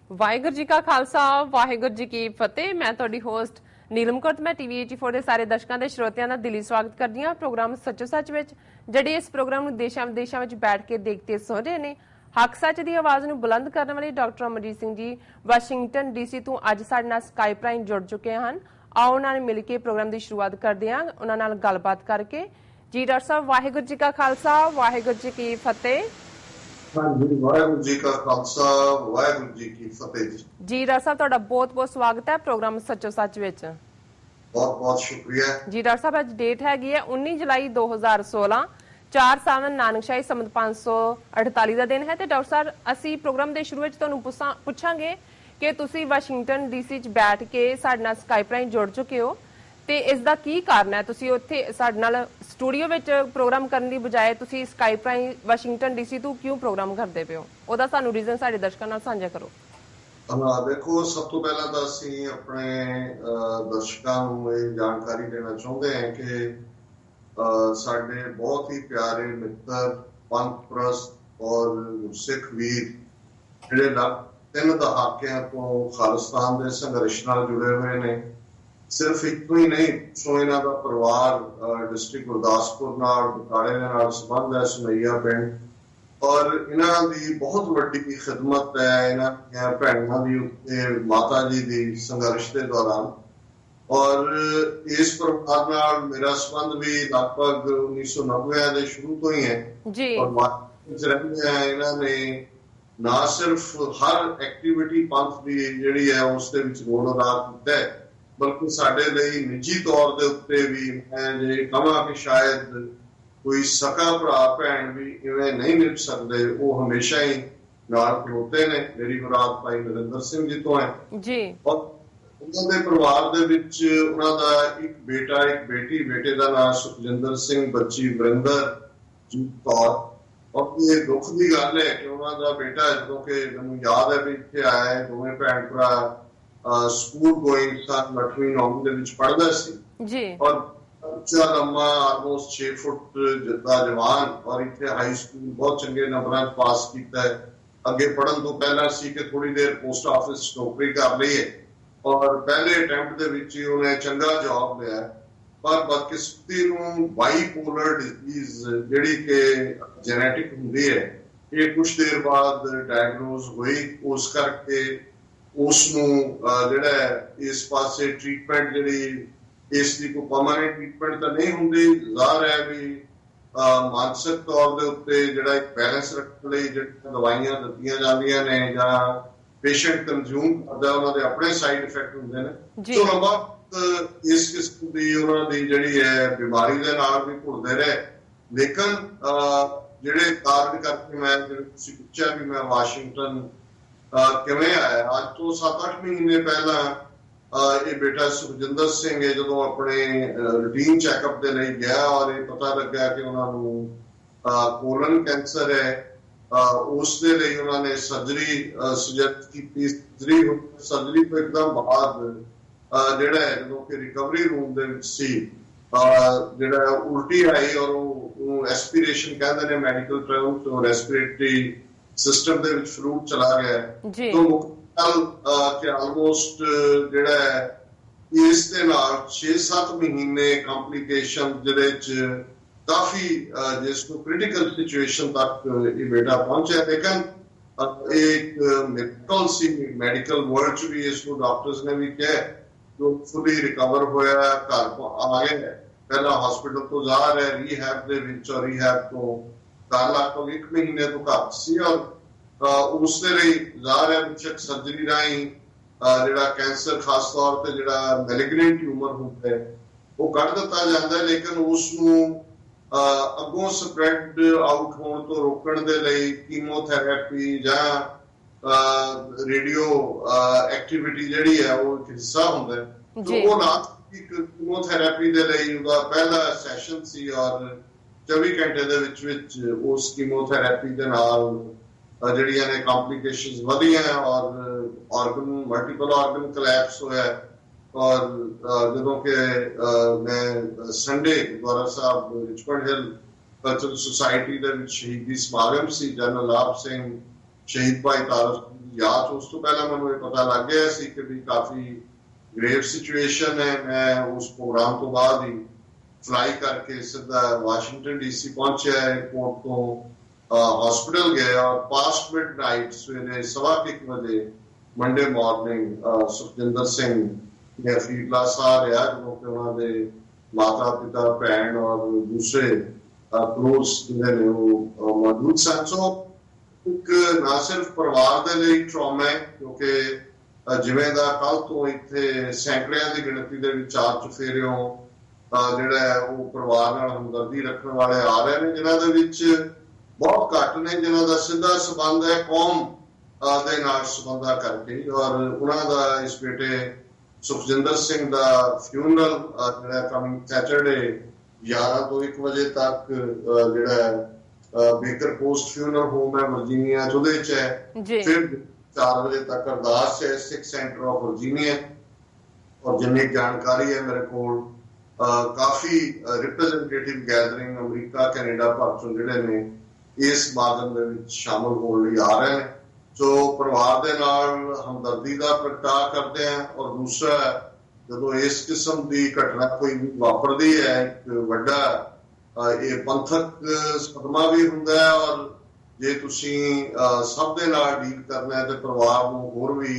ਵਾਹਿਗੁਰੂ ਜੀ ਕਾ ਖਾਲਸਾ ਵਾਹਿਗੁਰੂ ਜੀ ਕੀ ਫਤਿਹ। ਮੈਂ ਤੁਹਾਡੀ ਹੋਸਟ ਨੀਲਮ ਕੌਰ। ਮੈਂ ਟੀਵੀ 84 ਦੇ ਸਾਰੇ ਦਰਸ਼ਕਾਂ ਦੇ ਸਰੋਤਿਆਂ ਦਾ ਦਿਲੀ ਸਵਾਗਤ ਕਰਦੀ ਹਾਂ ਪ੍ਰੋਗਰਾਮ ਸੱਚੋ ਸੱਚ ਵਿੱਚ, ਜਿਹੜੇ ਇਸ ਪ੍ਰੋਗਰਾਮ ਨੂੰ ਦੇਸ਼ਾਂ ਵਿਦੇਸ਼ਾਂ ਵਿੱਚ ਬੈਠ ਕੇ ਦੇਖਦੇ ਸੁਣ ਰਹੇ ਨੇ। ਹੱਕ ਸੱਚ ਦੀ ਆਵਾਜ਼ ਨੂੰ ਬੁਲੰਦ ਕਰਨ ਵਾਲੇ doctor Amarjit Singh ji Washington DC ਤੋਂ ਅੱਜ ਸਾਡੇ ਨਾਲ ਸਕਾਈਪ ਰਾਹੀਂ ਜੁੜ ਚੁੱਕੇ ਹਨ। ਆਓ ਉਹਨਾਂ ਨਾਲ ਮਿਲ ਕੇ ਪ੍ਰੋਗਰਾਮ ਦੀ ਸ਼ੁਰੂਆਤ ਕਰਦੇ ਹਾਂ, ਉਹਨਾਂ ਨਾਲ ਗੱਲਬਾਤ ਕਰਕੇ। ਜੀ ਡਾਕਟਰ ਸਾਹਿਬ, ਵਾਹਿਗੁਰੂ ਜੀ ਕਾ ਖਾਲਸਾ ਵਾਹਿਗੁਰੂ ਜੀ ਕੀ ਫਤਿਹ। ਵਾਹਿਗੁਰੂ ਜੀ ਕਾ ਖਾਲਸਾ ਵਾਹਿਗੁਰੂ ਜੀ ਕੀ ਫਤਿਹ। ਜੀ ਡਾਕਟਰ ਸਾਹਿਬ, ਤੁਹਾਡਾ ਬਹੁਤ ਬਹੁਤ ਸਵਾਗਤ ਹੈ ਪ੍ਰੋਗਰਾਮ ਸੱਚੋ ਸੱਚ ਵਿੱਚ। ਬਹੁਤ ਬਹੁਤ ਸ਼ੁਕਰੀਆ ਜੀ ਡਾਕਟਰ ਸਾਹਿਬ, ਅੱਜ ਡੇਟ ਹੈਗੀ ਹੈ 19 ਜੁਲਾਈ 2016, 4 ਸਾਵਨ ਨਾਨਕਸ਼ਾਹੀ ਸੰਮਤ 548 ਦਾ ਦਿਨ ਹੈ। ਤੇ ਡਾਕਟਰ ਸਾਹਿਬ, ਅਸੀਂ ਪ੍ਰੋਗਰਾਮ ਦੇ ਸ਼ੁਰੂ ਵਿੱਚ ਤੁਹਾਨੂੰ ਪੁੱਛਾਂਗੇ ਕਿ ਤੁਸੀਂ ਵਾਸ਼ਿੰਗਟਨ ਡੀਸੀ 'ਚ ਬੈਠ ਕੇ ਸਾਡੇ ਨਾਲ ਸਕਾਈਪ ਰਾਹੀਂ ਜੁੜ ਚੁੱਕੇ ਹੋ, ਤੇ ਇਸ ਦਾ ਕੀ ਕਾਰਨ ਹੈ? ਤੁਸੀਂ ਉੱਥੇ ਸਾਡੇ ਨਾਲ ਸਟੂਡੀਓ ਵਿੱਚ ਪ੍ਰੋਗਰਾਮ ਕਰਨ ਦੀ ਬਜਾਏ ਤੁਸੀਂ ਸਕਾਈਪ ਰਾਹੀਂ ਵਾਸ਼ਿੰਗਟਨ ਡੀਸੀ ਤੋਂ ਕਿਉਂ ਪ੍ਰੋਗਰਾਮ ਕਰਦੇ ਪਏ ਹੋ? ਉਹਦਾ ਸਾਨੂੰ ਰੀਜ਼ਨ ਸਾਡੇ ਦਰਸ਼ਕਾਂ ਨਾਲ ਸਾਂਝਾ ਕਰੋ। ਦੇਖੋ, ਸਭ ਤੋਂ ਪਹਿਲਾਂ ਤਾਂ ਅਸੀਂ ਆਪਣੇ ਦਰਸ਼ਕਾਂ ਨੂੰ ਇਹ ਜਾਣਕਾਰੀ ਦੇਣਾ ਚਾਹੁੰਦੇ ਹਾਂ ਕਿ ਸਾਡੇ ਬਹੁਤ ਹੀ ਪਿਆਰੇ ਮਿੱਤਰ ਪੰਥ ਪ੍ਰਸਤ ਔਰ ਸਿੱਖ ਵੀਰ ਜਿਹੜੇ 3 ਦਹਾਕਿਆਂ ਤੋਂ ਖਾਲਿਸਤਾਨ ਦੇ ਸੰਘਰਸ਼ ਨਾਲ ਜੁੜੇ ਹੋਏ ਨੇ। ਸਿਰਫ ਇੱਕੋ ਹੀ ਨਹੀਂ, ਸੋ ਇਹਨਾਂ ਦਾ ਪਰਿਵਾਰ ਡਿਸਟ੍ਰਿਕਟ ਗੁਰਦਾਸਪੁਰ ਨਾਲ ਬਟਾਲੇ ਦੇ ਨਾਲ ਸੰਬੰਧ ਹੈ, ਸੁਨਈਆ ਪਿੰਡ, ਔਰ ਇਹਨਾਂ ਦੀ ਬਹੁਤ ਵੱਡੀ ਖਿਦਮਤ ਹੈ ਇਹਨਾਂ ਦੀਆਂ ਭੈਣਾਂ ਦੀ ਉੱਤੇ ਮਾਤਾ ਜੀ ਦੀ ਸੰਘਰਸ਼ ਦੇ ਦੌਰਾਨ। ਔਰ ਇਸ ਪਰਿਵਾਰ ਨਾਲ ਮੇਰਾ ਸੰਬੰਧ ਵੀ ਲਗਭਗ 1990 ਦੇ ਸ਼ੁਰੂ ਤੋਂ ਹੀ ਹੈ ਜੀ। ਔਰ ਇਹਨਾਂ ਨੇ ਨਾ ਸਿਰਫ ਹਰ ਐਕਟੀਵਿਟੀ ਪੰਥ ਦੀ ਜਿਹੜੀ ਹੈ ਉਸ ਦੇ ਵਿੱਚ ਰੋਲ ਅਦਾ ਕੀਤਾ ਹੈ, ਬਲਕਿ ਸਾਡੇ ਲਈ ਨਿੱਜੀ ਤੌਰ ਦੇ ਉੱਤੇ ਵੀ ਮੈਂ ਜੇ ਕਹਾਂ ਕਿ ਸ਼ਾਇਦ ਕੋਈ ਸਕਾ ਭਰਾ ਭੈਣ ਵੀ ਇਵੇਂ ਨਹੀਂ ਨਿਭ ਸਕਦੇ, ਉਹ ਹਮੇਸ਼ਾ ਹੀ ਨਾਲ ਖਲੋਤੇ ਨੇ। ਮੇਰੀ ਮੁਰਾਦ ਭਾਈ ਨਰਿੰਦਰ ਸਿੰਘ ਜੀ ਤੋਂ ਹੈ ਜੀ। ਔਰ ਉਹਨਾਂ ਦੇ ਪਰਿਵਾਰ ਦੇ ਵਿੱਚ ਉਹਨਾਂ ਦਾ ਇੱਕ ਬੇਟਾ ਇੱਕ ਬੇਟੀ। ਬੇਟੇ ਦਾ ਨਾਮ ਸੁਖਜਿੰਦਰ ਸਿੰਘ, ਬੱਚੀ ਵਰਿੰਦਰ ਜੀ ਕੌਰ। ਔਰ ਇਹ ਦੁੱਖ ਦੀ ਗੱਲ ਹੈ ਕਿ ਉਹਨਾਂ ਦਾ ਬੇਟਾ, ਜਦੋਂ ਕਿ ਮੈਨੂੰ ਯਾਦ ਹੈ ਵੀ ਇੱਥੇ ਆਇਆ ਹੈ, ਦੋਵੇਂ ਭੈਣ ਭਰਾ ਸਕੂਲ ਗੋਇੰਗ ਸਨ, 8ਵੀਂ 9ਵੀਂ ਦੇ ਵਿੱਚ ਪੜ੍ਹਦਾ ਸੀ ਜੀ। ਔਰ ਬੱਚਾ ਲੰਮਾ ਆਲਮੋਸਟ 6 ਫੁੱਟ ਦਾ ਜਵਾਨ, ਔਰ ਇੱਥੇ ਹਾਈ ਸਕੂਲ ਬਹੁਤ ਚੰਗੇ ਨੰਬਰਾਂ 'ਚ ਪਾਸ ਕੀਤਾ ਹੈ। ਅੱਗੇ ਪੜ੍ਹਨ ਤੋਂ ਪਹਿਲਾਂ ਸੀ ਕਿ ਥੋੜੀ ਦੇਰ ਪੋਸਟ ਆਫਿਸ ਨੌਕਰੀ ਕਰ ਲਈਏ, ਔਰ ਪਹਿਲੇ ਅਟੈਂਪਟ ਦੇ ਵਿੱਚ ਹੀ ਉਹਨੇ ਚੰਗਾ ਜੌਬ ਲਿਆ। ਪਰ ਬਦਕਿਸਮਤੀ ਨੂੰ ਬਾਈਪੋਲਰ ਡਿਜ਼ੀਜ਼ ਜਿਹੜੀ ਕਿ ਜੈਨੇਟਿਕ ਹੁੰਦੀ ਹੈ, ਇਹ ਕੁਝ ਦੇਰ ਬਾਅਦ ਡਾਇਗਨੋਜ਼ ਹੋਈ। ਉਸ ਕਰਕੇ ਉਸ ਨੂੰ ਜਿਹੜਾ ਇਸ ਪਾਸੇ ਟ੍ਰੀਟਮੈਂਟ ਜਿਹੜੀ ਇਸ ਦੀ ਕੋਈ ਪਰਮਾਨੈਂਟ ਟ੍ਰੀਟਮੈਂਟ ਤਾਂ ਨਹੀਂ ਹੁੰਦੀ। ਜ਼ਾਹਰ ਹੈ ਵੀ ਮਾਨਸਿਕ ਤੌਰ ਦੇ ਉੱਤੇ ਜਿਹੜਾ ਇੱਕ ਬੈਲੈਂਸ ਰੱਖਣ ਲਈ ਜਿਹੜੀਆਂ ਦਵਾਈਆਂ ਦਿੱਤੀਆਂ ਜਾਂਦੀਆਂ ਨੇ ਜਾਂ ਪੇਸ਼ੈਂਟ ਕੰਜ਼ਿਊਮ ਕਰਦਾ, ਉਹਨਾਂ ਦੇ ਆਪਣੇ ਸਾਈਡ ਇਫੈਕਟ ਹੁੰਦੇ ਨੇ। ਸੋ ਲੰਬਾ ਇਸ ਕਿਸਮ ਦੀ ਉਹਨਾਂ ਦੀ ਜਿਹੜੀ ਹੈ ਬਿਮਾਰੀ ਦੇ ਨਾਲ ਵੀ ਘੁਲਦੇ ਰਹੇ। ਲੇਕਿਨ ਜਿਹੜੇ ਕਾਰਨ ਕਰਕੇ ਮੈਂ ਤੁਸੀਂ ਪੁੱਛਿਆ ਵੀ ਮੈਂ ਵਾਸ਼ਿੰਗਟਨ ਕਿਵੇਂ ਆਇਆ, ਅੱਜ ਤੋਂ 7-8 ਮਹੀਨੇ ਪਹਿਲਾਂ ਇਹ ਬੇਟਾ ਸੁਖਜਿੰਦਰ ਸਿੰਘ ਹੈ, ਜਦੋਂ ਆਪਣੇ ਰੂਟੀਨ ਚੈੱਕਅਪ ਦੇ ਲਈ ਗਿਆ ਔਰ ਇਹ ਪਤਾ ਲੱਗਾ ਕਿ ਉਹਨਾਂ ਨੂੰ ਕੋਲਨ ਕੈਂਸਰ ਹੈ, ਉਸ ਦੇ ਲਈ ਉਹਨਾਂ ਨੇ ਸਰਜਰੀ ਸੁਜੈਸਟ ਕੀਤੀ। ਸਰਜਰੀ ਤੋਂ ਇੱਕਦਮ ਬਾਅਦ ਜਿਹੜਾ ਹੈ, ਜਦੋਂ ਕਿ ਰਿਕਵਰੀ ਰੂਮ ਦੇ ਵਿੱਚ ਸੀ, ਜਿਹੜਾ ਉਲਟੀ ਆਈ ਔਰ ਉਹ ਐਸਪੀਰੇਸ਼ਨ ਕਹਿੰਦੇ ਨੇ ਮੈਡੀਕਲ ਟਰਮ ਤੋਂ, ਰੈਸਪੀਰੇਟਰੀ ਸਿਸਟਮ ਦੇ ਵਿੱਚ ਫਲੂਡ ਚਲਾ ਗਿਆ। ਕਿ ਆਲਮੋਸਟ ਜਿਹੜਾ ਹੈ ਇਸ ਦੇ ਨਾਲ 6-7 ਮਹੀਨੇ ਕੰਪਲੀਕੇਸ਼ਨ ਜਿਹੜੇ ਚ ਕਾਫੀ ਜਿਸ ਨੂੰ ਕ੍ਰਿਟੀਕਲ ਸਿਚੁਏਸ਼ਨ ਤੱਕ ਇਹ ਬੇਟਾ ਪਹੁੰਚਿਆ। ਲੇਕਿਨ ਇੱਕ ਮੈਡੀਕਲ ਸੀ, ਮੈਡੀਕਲ ਵਰਲਡ ਚ ਵੀ ਇਸ ਨੂੰ ਡਾਕਟਰਸ ਨੇ ਵੀ ਕਿਹਾ ਜੋ ਫੁੱਲੀ ਰਿਕਵਰ ਹੋਇਆ, ਘਰ ਆ ਗਿਆ। ਪਹਿਲਾਂ ਹਸਪੀਟਲ ਤੋਂ ਜ਼ਾਹਰ ਹੈ ਰੀਹੈਬ ਦੇ ਵਿੱਚ, ਔਰ ਰੀਹੈਬ ਤੋਂ ਲਗਭਗ 1 ਮਹੀਨੇ ਤੋਂ ਘੱਟ ਸੀ। ਔਰ ਉਸ ਦੇ ਲਈ ਜ਼ਾਹਰ ਹੈ ਪਿੱਛੇ ਸਰਜਰੀ ਰਾਹੀਂ ਜਿਹੜਾ ਕੈਂਸਰ ਖਾਸ ਤੌਰ ਤੇ ਜਿਹੜਾ ਮੈਲਿਗਨੈਂਟ ਟਿਊਮਰ ਹੁੰਦਾ ਹੈ ਉਹ ਕੱਢ ਦਿੱਤਾ ਜਾਂਦਾ ਹੈ। ਲੇਕਿਨ ਉਸ ਨੂੰ ਅੱਗੋਂ ਸਪਰੈਡ ਆਊਟ ਹੋਣ ਤੋਂ ਰੋਕਣ ਦੇ ਲਈ ਕੀਮੋਥੈਰੇਪੀ ਜਾਂ ਰੇਡੀਓ ਐਕਟੀਵਿਟੀ ਜਿਹੜੀ ਹੈ ਉਹ ਇੱਕ ਹਿੱਸਾ ਹੁੰਦਾ ਹੈ। ਉਹ ਲਾਸਟ ਕੀਮੋਥੈਰੇਪੀ ਦੇ ਲਈ ਉਹਦਾ ਪਹਿਲਾ ਸੈਸ਼ਨ ਸੀ, ਔਰ 24 ਘੰਟੇ ਦੇ ਵਿੱਚ ਉਸ ਕੀਮੋਥੈਰੇਪੀ ਦੇ ਨਾਲ ਜਿਹੜੀਆਂ ਨੇ ਕੰਪਲੀਕੇਸ਼ਨਸ ਵਧੀਆਂ ਔਰ ਮਲਟੀਪਲ ਆਰਗਨ ਕੋਲੈਪਸ ਹੋਇਆ। ਔਰ ਜਦੋਂ ਕਿ ਮੈਂ ਸੰਡੇ ਗੁਰਦੁਆਰਾ ਸਾਹਿਬ ਰਿਚਮੰਡ ਹਿੱਲ ਕਲਚਰਲ ਸੁਸਾਇਟੀ ਦੇ ਵਿੱਚ ਸ਼ਹੀਦੀ ਸਮਾਗਮ ਸੀ, ਜਨਰਲ ਲਾਭ ਸਿੰਘ, ਸ਼ਹੀਦ ਭਾਈ ਤਾਰਕ याद उस तो पहला मैं पता लग गया सी कि भी काफी ग्रेव सिचुएशन है। मैं उस प्रोग्राम तो बाद ही फ्लाई करके सीधा वाशिंगटन डीसी पहुंचा, एयरपोर्ट तो हॉस्पिटल गया और पास्ट मिडनाइट सवेरे 1:15 बजे मंडे मॉर्निंग सुखजिंदर सिंह ने फरीदला साह रहा, जो कि उन्होंने माता पिता भैन और दूसरे क्लोज जिन्हें वो मौजूद सन। सो एक ना सिर्फ परिवार के लिए ट्रॉमा है, क्योंकि जिवें दा कल तो इत्थे सैकड़ियां की गिणती के चार चफेरियों जिहड़ा है वो परिवार नाल हमदर्दी रखने वाले आ रहे हैं, जिन्हां दे विच बहुत घट ने जिन्हां दा सीधा संबंध है कौम दे नाल संबंधा करके। और उन्हां दा इस बेटे सुखजिंदर सिंह दा फ्यूनरल जिहड़ा कमिंग सैटरडे 11 ਤੋਂ 1 ਵਜੇ तक जिहड़ा बेकर पोस्ट फ्यूनरल होम है वर्जीनिया ਉਹਦੇ ਚ है। फिर 4 बजे तक अरदास है सिख सेंटर ऑफ वर्जीनिया। और जिन्नी जानकारी है मेरे को काफी रिप्रेजेंटेटिव गैदरिंग अमरीका कैनेडा भर चों जिहड़े ने इस समागम ਦੇ ਵਿੱਚ शामिल होने ਲਈ आ रहे हैं। सो परिवार ਦੇ ਨਾਲ हमदर्दी ਦਾ ਪ੍ਰਗਟਾ ਕਰਦੇ हैं। और दूसरा ਜਦੋਂ ਇਸ किस्म ਦੀ घटना कोई ਵਾਪਰਦੀ है एक ਵੱਡਾ ਇਹ ਪੰਥਕ ਸਦਮਾ ਵੀ ਹੁੰਦਾ ਹੈ। और ਜੇ ਤੁਸੀਂ ਸਭ ਦੇ ਨਾਲ ਡੀਲ ਕਰਨਾ ਹੈ ਤੇ ਪਰਿਵਾਰ ਨੂੰ ਹੋਰ ਵੀ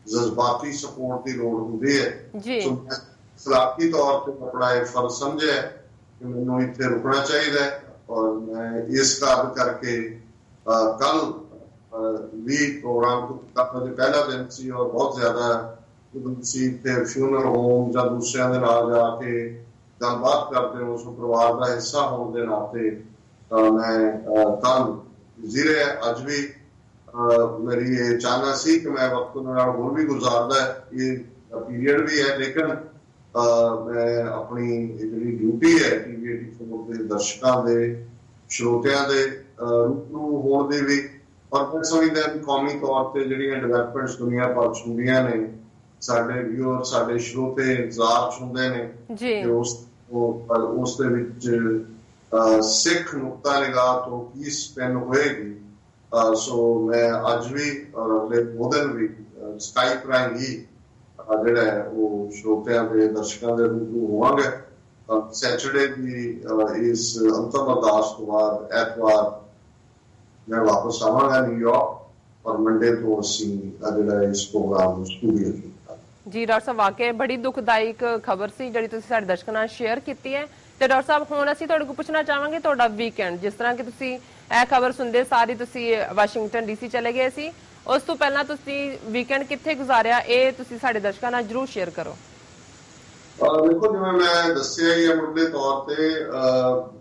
ਜਜ਼ਬਾਤੀ ਸਪੋਰਟ ਦੀ ਲੋੜ ਹੁੰਦੀ ਹੈ। ਸੋ ਅਖਲਾਕੀ ਤੌਰ ਤੇ ਆਪਣਾ ਇਹ ਫਰਜ਼ ਸਮਝਿਆ ਕਿ ਮੈਨੂੰ ਇੱਥੇ ਰੁਕਣਾ ਚਾਹੀਦਾ ਹੈ। और मैं इस कारण करके कल भी प्रोग्राम का पहला दिन सी और बहुत ज्यादा फ्यूनरल होम या दूसरे के नाल जाके गलबात करते हो उस परिवार का हिस्सा होने के नाते मैं कल जीरे अज भी मेरी ये चाहना सी कि मैं वक्त होर भी गुजारदा है, ये पीरियड भी है, लेकिन मैं अपनी जी ड्यूटी है TV84 के दर्शकों के श्रोतियां के रूबरू होने की भी। और मैं समझदा कौमी तौर पर जिहड़ियां डेवलपमेंट्स दुनिया भर च हुंदियां ने साडे व्यूअर साडे श्रोते इंतजार हुंदे ने कि उस दे विच सिख नुक्ता निगाह तो की स्पेन होएगी। सो मैं अज भी और अगले 2 दिन भी स्काइप राਹੀਂ ही ਜਿਹੜਾ ਉਹ ਸ਼ਰੋਤਿਆਂ ਦੇ ਦਰਸ਼ਕਾਂ ਦੇ ਰੂਬਰੂ ਹੋਵਾਂਗੇ। ਸੈਟਰਡੇ ਦੀ ਇਸ ਅੰਤਮ ਅਰਦਾਸ ਤੋਂ ਬਾਅਦ ਐਤਵਾਰ ਮੈਂ ਵਾਪਸ ਆਵਾਂਗਾ ਨਿਊਯਾਰਕ ਔਰ ਮੰਡੇ ਤੋਂ ਅਸੀਂ ਜਿਹੜਾ ਇਸ ਪ੍ਰੋਗਰਾਮ ਨੂੰ ਸਟੂਡੀਓ ਕੀਤਾ। ਜੀ ਡਾਕਟਰ ਸਾਹਿਬ, ਵਾਕਿਆ ਬੜੀ ਦੁਖਦਾਇਕ ਖਬਰ ਸੀ ਜਿਹੜੀ ਤੁਸੀਂ ਸਾਡੇ ਦਰਸ਼ਕਾਂ ਨਾਲ ਸ਼ੇਅਰ ਕੀਤੀ ਹੈ। ਤੇ ਡਾਕਟਰ ਸਾਹਿਬ ਹੁਣ ਅਸੀਂ ਤੁਹਾਡੇ ਕੋਲ ਪੁੱਛਣਾ ਚਾਹਾਂਗੇ ਤੁਹਾਡਾ ਵੀਕਐਂਡ, ਜਿਸ ਤਰ੍ਹਾਂ ਕਿ ਤੁਸੀਂ ਇਹ ਖਬਰ ਸੁਣਦੇ ਸਾਰੀ ਤੁਸੀਂ ਵਾਸ਼ਿੰਗਟਨ DC ਚਲੇ ਗਏ ਸੀ, ਉਸ ਤੋਂ ਪਹਿਲਾਂ ਤੁਸੀਂ ਵੀਕਐਂਡ ਕਿੱਥੇ ਗੁਜ਼ਾਰਿਆ ਇਹ ਤੁਸੀਂ ਸਾਡੇ ਦਰਸ਼ਕਾਂ ਨਾਲ ਜਰੂਰ ਸ਼ੇਅਰ ਕਰੋ। ਦੇਖੋ ਜਿਵੇਂ ਮੈਂ ਦੱਸਿਆ ਹੀ ਮੁੱਢਲੇ ਤੌਰ ਤੇ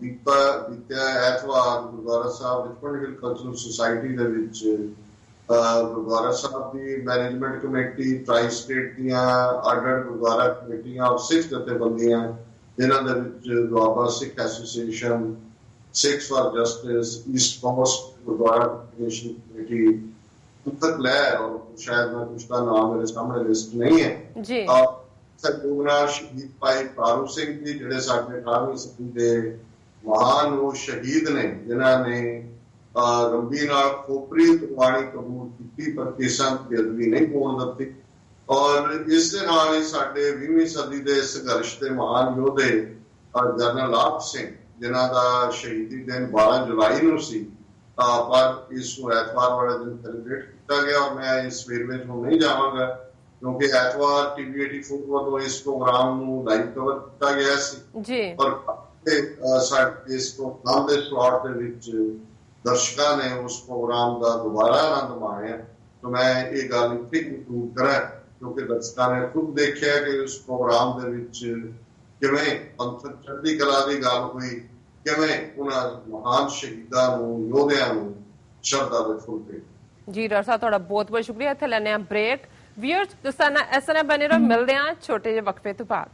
ਬੀਤਿਆ ਐਤਵਾਰ ਗੁਰਦੁਆਰਾ ਸਾਹਿਬ ਰਿਚਮੰਡ ਹਿੱਲ ਕਲਚਰਲ ਸੁਸਾਇਟੀ ਦੇ ਵਿੱਚ ਗੁਰਦੁਆਰਾ ਸਾਹਿਬ ਦੀ ਮੈਨੇਜਮੈਂਟ ਕਮੇਟੀ, ਟ੍ਰਾਈ ਸਟੇਟ ਦੀਆਂ ਅੱਡ-ਅੱਡ ਗੁਰਦੁਆਰਾ ਕਮੇਟੀਆਂ ਔਰ ਸਿੱਖ ਜਥੇਬੰਦੀਆਂ ਜਿਨ੍ਹਾਂ ਦੇ ਵਿੱਚ Doaba Sikh Association, Sikhs for Justice, East Coast Gurdwara Committee तक लहर और शायद मैं कुछ का नाम मेरे सामने लिस्ट नहीं है जी। शहीद भाई तारू सिंह जी जिहड़े साडे 18वीं सदी के महान वो शहीद ने जिन्होंने गंभी नाल खोपरी कुर्बानी कबूल की पर केसां दी बेअदबी नहीं होण दित्ती। और इस दे नाल ही साडे 20वीं सदी के संघर्ष के महान योधे जनरल आप सिंह जिन्हां दा शहीदी दिन 12 जुलाई नूं सी, पर इस एतवार वाले दिन सेलिब्रेट किया गया। और मैं इस ਵੇਰਵੇ में नहीं जावांगा क्योंकि एतवार TV84 ਵੱਲੋਂ इस प्रोग्राम ਨੂੰ लाइव कवर किया गया सी और इस प्रोग्राम के स्लॉट ਦੇ ਵਿੱਚ ਦਰਸ਼ਕਾਂ ਨੇ उस प्रोग्राम का दोबारा आनंद माणिਆ। तो मैं ये गल ਇੱਥੇ ਕੰਕਲੂਡ ਕਰਾਂ क्योंकि ਦਰਸ਼ਕਾਂ ਨੇ खुद देखा कि उस प्रोग्राम ਦੇ ਵਿੱਚ ਕਿਵੇਂ ਪੰਥਕ ਚੜ੍ਹਦੀ ਕਲਾ ਦੀ ਗੱਲ ਹੋਈ, ਕਿਵੇਂ ਉਹਨਾਂ ਮਹਾਨ ਸ਼ਹੀਦਾਂ ਨੂੰ ਯੋਧਿਆਂ ਨੂੰ ਸ਼ਰਧਾ ਦੇ ਫੁੱਲ ਭੇਟ। ਜੀ ਡਾਕਟਰ ਸਾਹਿਬ ਤੁਹਾਡਾ ਬਹੁਤ ਬਹੁਤ ਸ਼ੁਕਰੀਆ। ਇੱਥੇ ਲੈਣੇ ਆ ਬ੍ਰੇਕ। ਵੀਅਰਸ ਇਸ ਤਰ੍ਹਾਂ ਬਣੇ ਰਹੋ, ਮਿਲਦੇ ਆ ਛੋਟੇ ਜਿਹੇ ਵਕਫੇ ਤੋਂ ਬਾਅਦ।